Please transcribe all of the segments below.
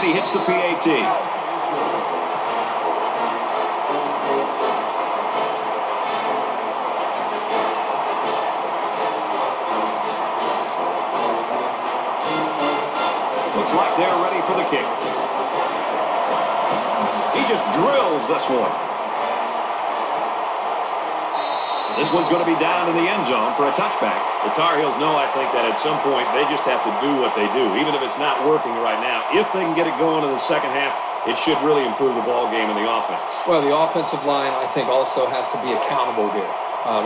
And he hits the PAT. Looks like they're ready for the kick. He just drills this one. This one's going to be down in the end zone for a touchback. The Tar Heels know, I think, that at some point they just have to do what they do, even if it's not working right now. If they can get it going in the second half, it should really improve the ball game in the offense. Well, the offensive line, I think, also has to be accountable here.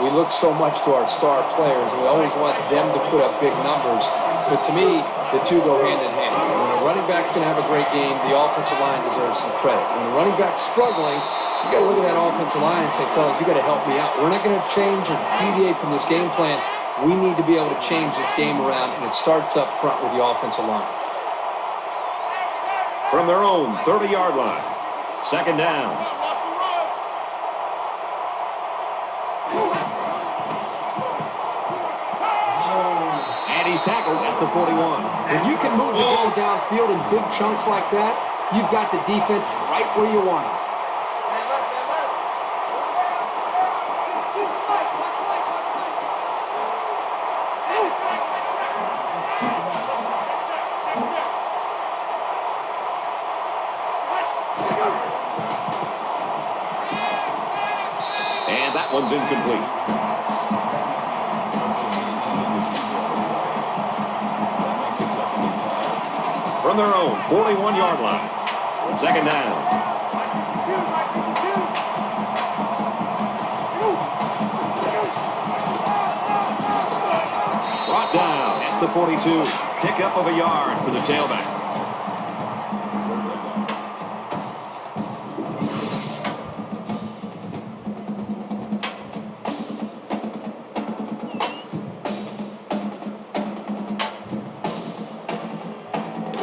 We look so much to our star players, and we always want them to put up big numbers. But to me, the two go hand in hand. When a running back's going to have a great game, the offensive line deserves some credit. When the running back's struggling, you got to look at that offensive line and say, fellas, you got to help me out. We're not going to change or deviate from this game plan. We need to be able to change this game around, and it starts up front with the offensive line. From their own 30-yard line, second down. And he's tackled at the 41. When you can move the ball downfield in big chunks like that, you've got the defense right where you want it. And that one's incomplete. From their own 41-yard line, second down. Brought down at the 42. Pickup of a yard for the tailback.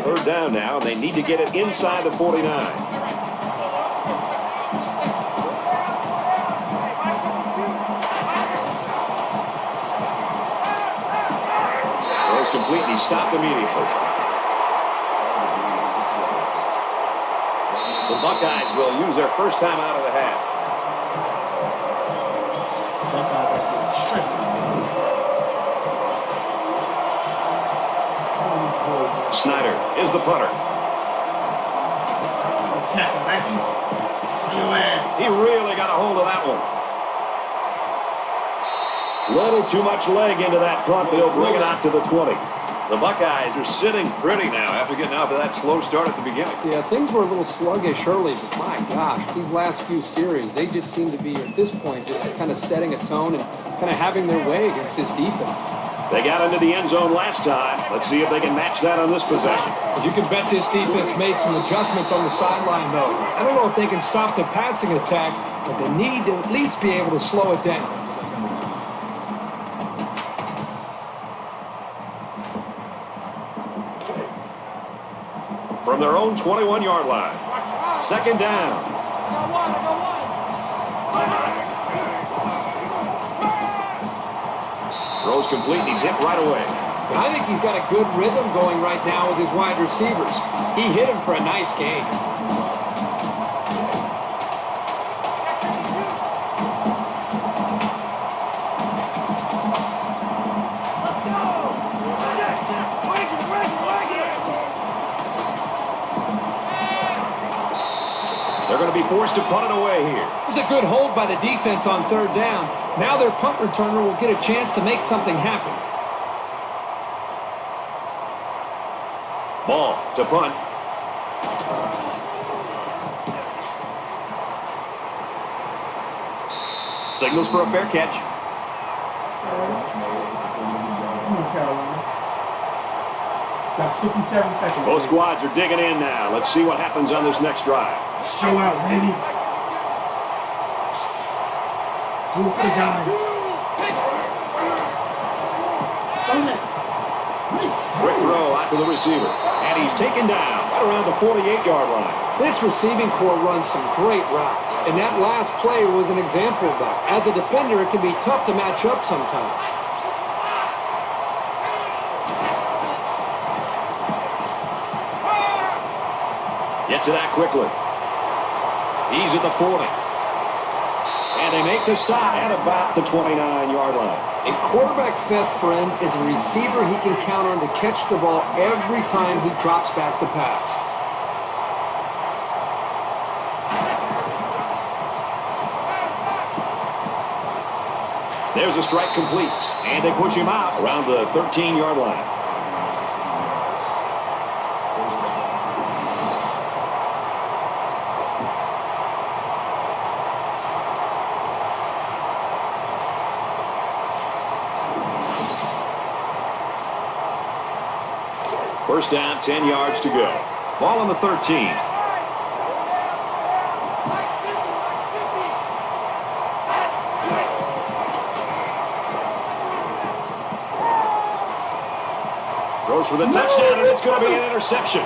Third down now, and they need to get it inside the 49. Throws complete, he stopped immediately. The Buckeyes will use their first time out of the half. Snyder is the punter. He really got a hold of that one. Little too much leg into that punt. They'll bring it out to the 20. The Buckeyes are sitting pretty now after getting out to that slow start at the beginning. Yeah, things were a little sluggish early, but my gosh, these last few series, they just seem to be, at this point, just kind of setting a tone and kind of having their way against this defense. They got into the end zone last time. Let's see if they can match that on this possession. You can bet this defense made some adjustments on the sideline, though. I don't know if they can stop the passing attack, but they need to at least be able to slow it down. From their own 21-yard line, second down. Throws complete, and he's hit right away. I think he's got a good rhythm going right now with his wide receivers. He hit him for a nice game. They're going to be forced to punt it away here. It was a good hold by the defense on third down. Now their punt returner will get a chance to make something happen. Ball to punt. Signals for a fair catch. Got 57 seconds. Both squads are digging in now. Let's see what happens on this next drive. Show out, baby. Do it for the guys. Throw that. Nice. Quick throw out to the receiver. And he's taken down right around the 48-yard line. This receiving corps runs some great routes, and that last play was an example of that. As a defender, it can be tough to match up sometimes. Gets it out quickly. He's at the 40. And they make the stop at about the 29-yard line. A quarterback's best friend is a receiver he can count on to catch the ball every time he drops back to pass. There's a strike complete, and they push him out around the 13-yard line. First down, 10 yards to go. Ball on the 13. Throws for the touchdown, and it's going to be an interception.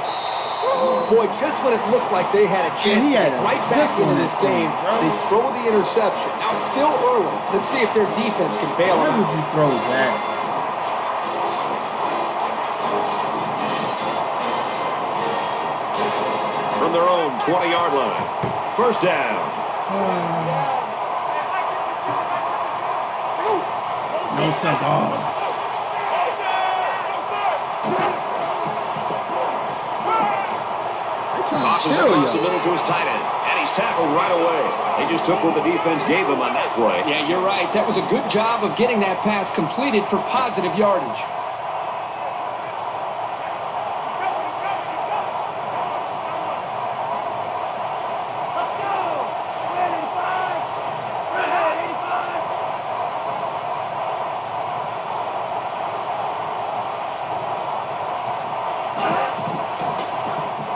Boy, just when it looked like they had a chance to get right back into this game, they throw the interception. Now, it's still early. Let's see if their defense can bail Why them would out. you throw that? From their own 20-yard line. First down. No sense. Oh. Tosses it across the middle to his tight end. And he's tackled right away. They just took what the defense gave them on that play. Yeah, you're right. That was a good job of getting that pass completed for positive yardage.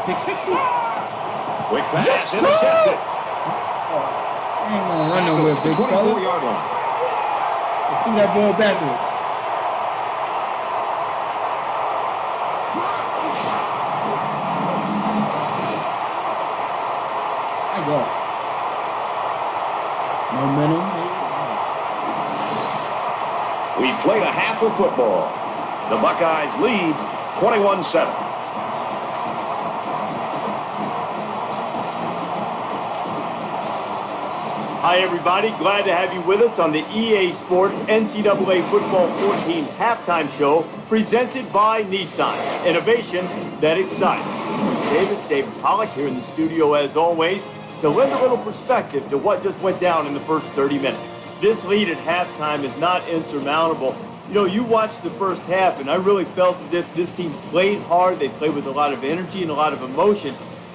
Pick 60. Quick pass, Yes, intercepted. You ain't gonna run nowhere, big fella. 24-yard line. Threw that ball backwards. I guess. Momentum. We played a half of football. The Buckeyes lead 21-7. Hi, everybody. Glad to have you with us on the EA Sports NCAA Football 14 halftime show presented by Nissan. Innovation that excites. Bruce Davis, David Pollack here in the studio as always to lend a little perspective to what just went down in the first 30 minutes. This lead at halftime is not insurmountable. You know, you watched the first half, and I really felt as if this team played hard. They played with a lot of energy and a lot of emotion.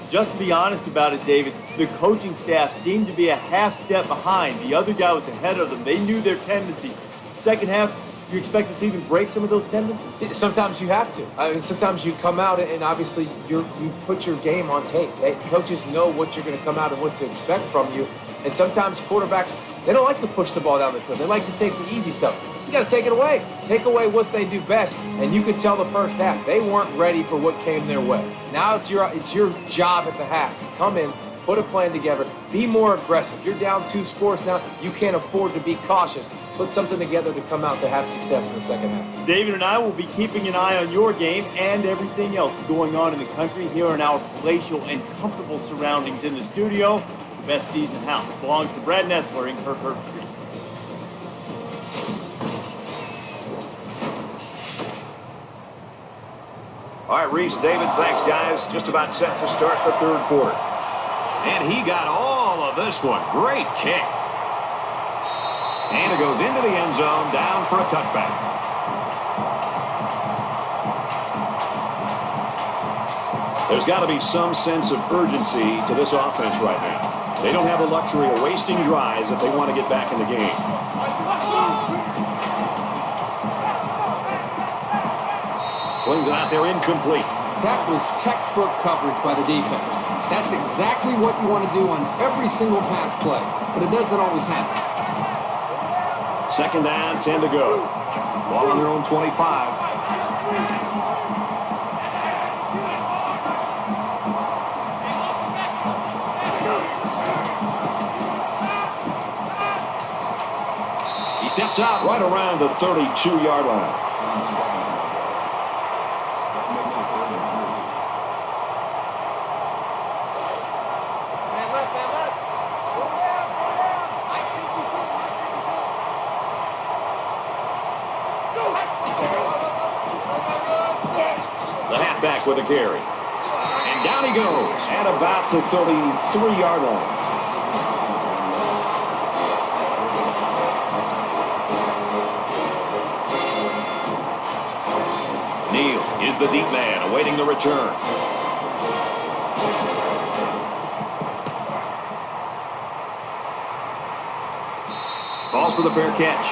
Just to be honest about it, David, the coaching staff seemed to be a half step behind. The other guy was ahead of them. They knew their tendencies. Second half, you expect to see them break some of those tendencies? Sometimes you have to. I mean, sometimes you come out and obviously you put your game on tape. Coaches know what you're going to come out and what to expect from you. And sometimes quarterbacks, they don't like to push the ball down the field. They like to take the easy stuff. You got to take it away. Take away what they do best. And you could tell the first half, they weren't ready for what came their way. Now it's your job at the half to come in, put a plan together, be more aggressive. You're down 2 scores now. You can't afford to be cautious. Put something together to come out to have success in the second half. David and I will be keeping an eye on your game and everything else going on in the country here in our palatial and comfortable surroundings in the studio. The best seat in the house belongs to Brad Nessler in Kirk Street. All right, Reese, David, thanks, guys. Just about set to start the third quarter. And he got all of this one. Great kick. And it goes into the end zone, down for a touchback. There's got to be some sense of urgency to this offense right now. They don't have the luxury of wasting drives if they want to get back in the game. Slings it out there, incomplete. That was textbook coverage by the defense. That's exactly what you want to do on every single pass play, but it doesn't always happen. Second down, 10 to go. Ball on their own 25. He steps out right around the 32-yard line. the carry. And down he goes at about the 33-yard line. Neal is the deep man awaiting the return. Falls for the fair catch.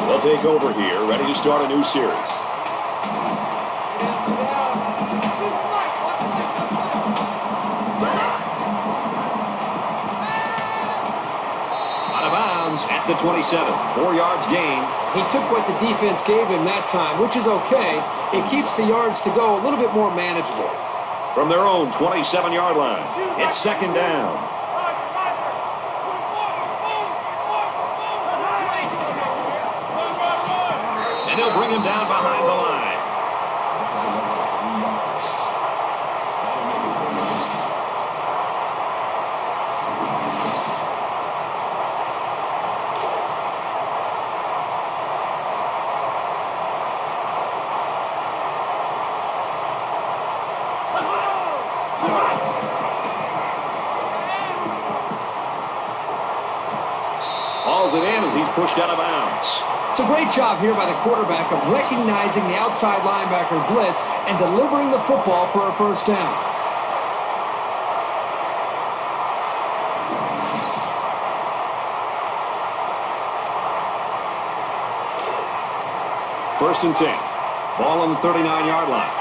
They'll take over here, ready to start a new series. Out of bounds at the 27. 4 yards gain. He took what the defense gave him that time, which is okay. It keeps the yards to go a little bit more manageable. From their own 27-yard line, it's second down. And they'll bring him down behind the line. Hauls it in as he's pushed out of bounds. It's a great job here by the quarterback of recognizing the outside linebacker blitz and delivering the football for a first down. First and 10. Ball on the 39-yard line.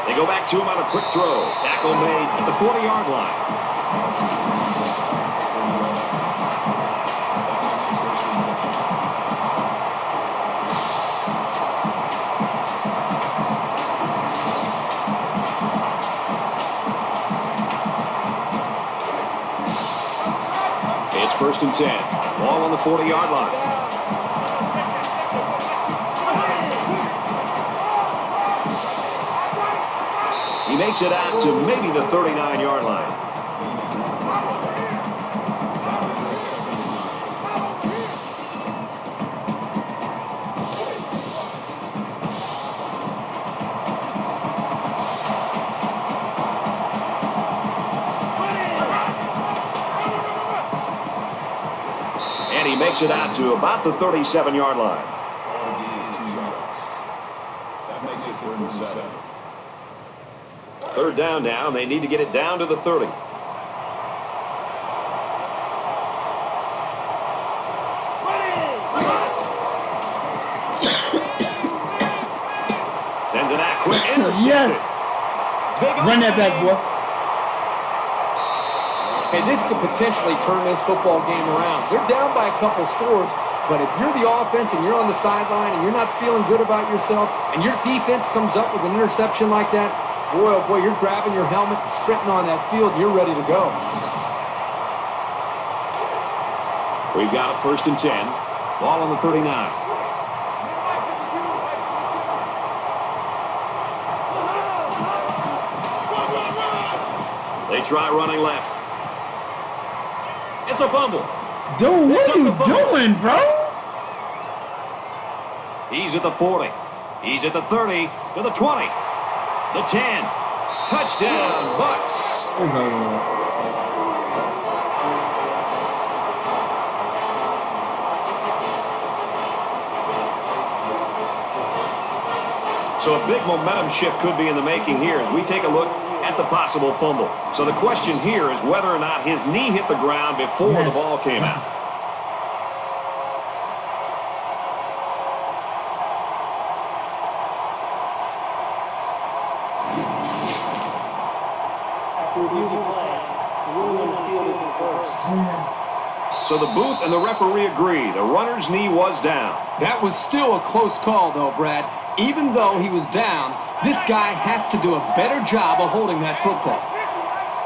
They go back to him on a quick throw. Tackle made at the 40-yard line. It's first and 10. Ball on the 40-yard line. He makes it out to maybe the 39-yard line. And he makes it out to about the 37-yard line. That makes it 37. Third down now, and they need to get it down to the 30. Sends it out quick. Yes. Run that back, boy. Okay, this could potentially turn this football game around. They're down by a couple scores, but if you're the offense and you're on the sideline and you're not feeling good about yourself and your defense comes up with an interception like that, boy, oh boy, you're grabbing your helmet and sprinting on that field, and you're ready to go. We've got a first and 10. Ball on the 39. They try running left. It's a fumble. Dude, what are you doing, bro? He's at the 40. He's at the 30, to the 20. The 10. Touchdown, Bucks. It's over. So a big momentum shift could be in the making here as we take a look at the possible fumble. So the question here is whether or not his knee hit the ground before the ball came out. So the booth and the referee agree. The runner's knee was down. That was still a close call, though, Brad. Even though he was down, this guy has to do a better job of holding that football.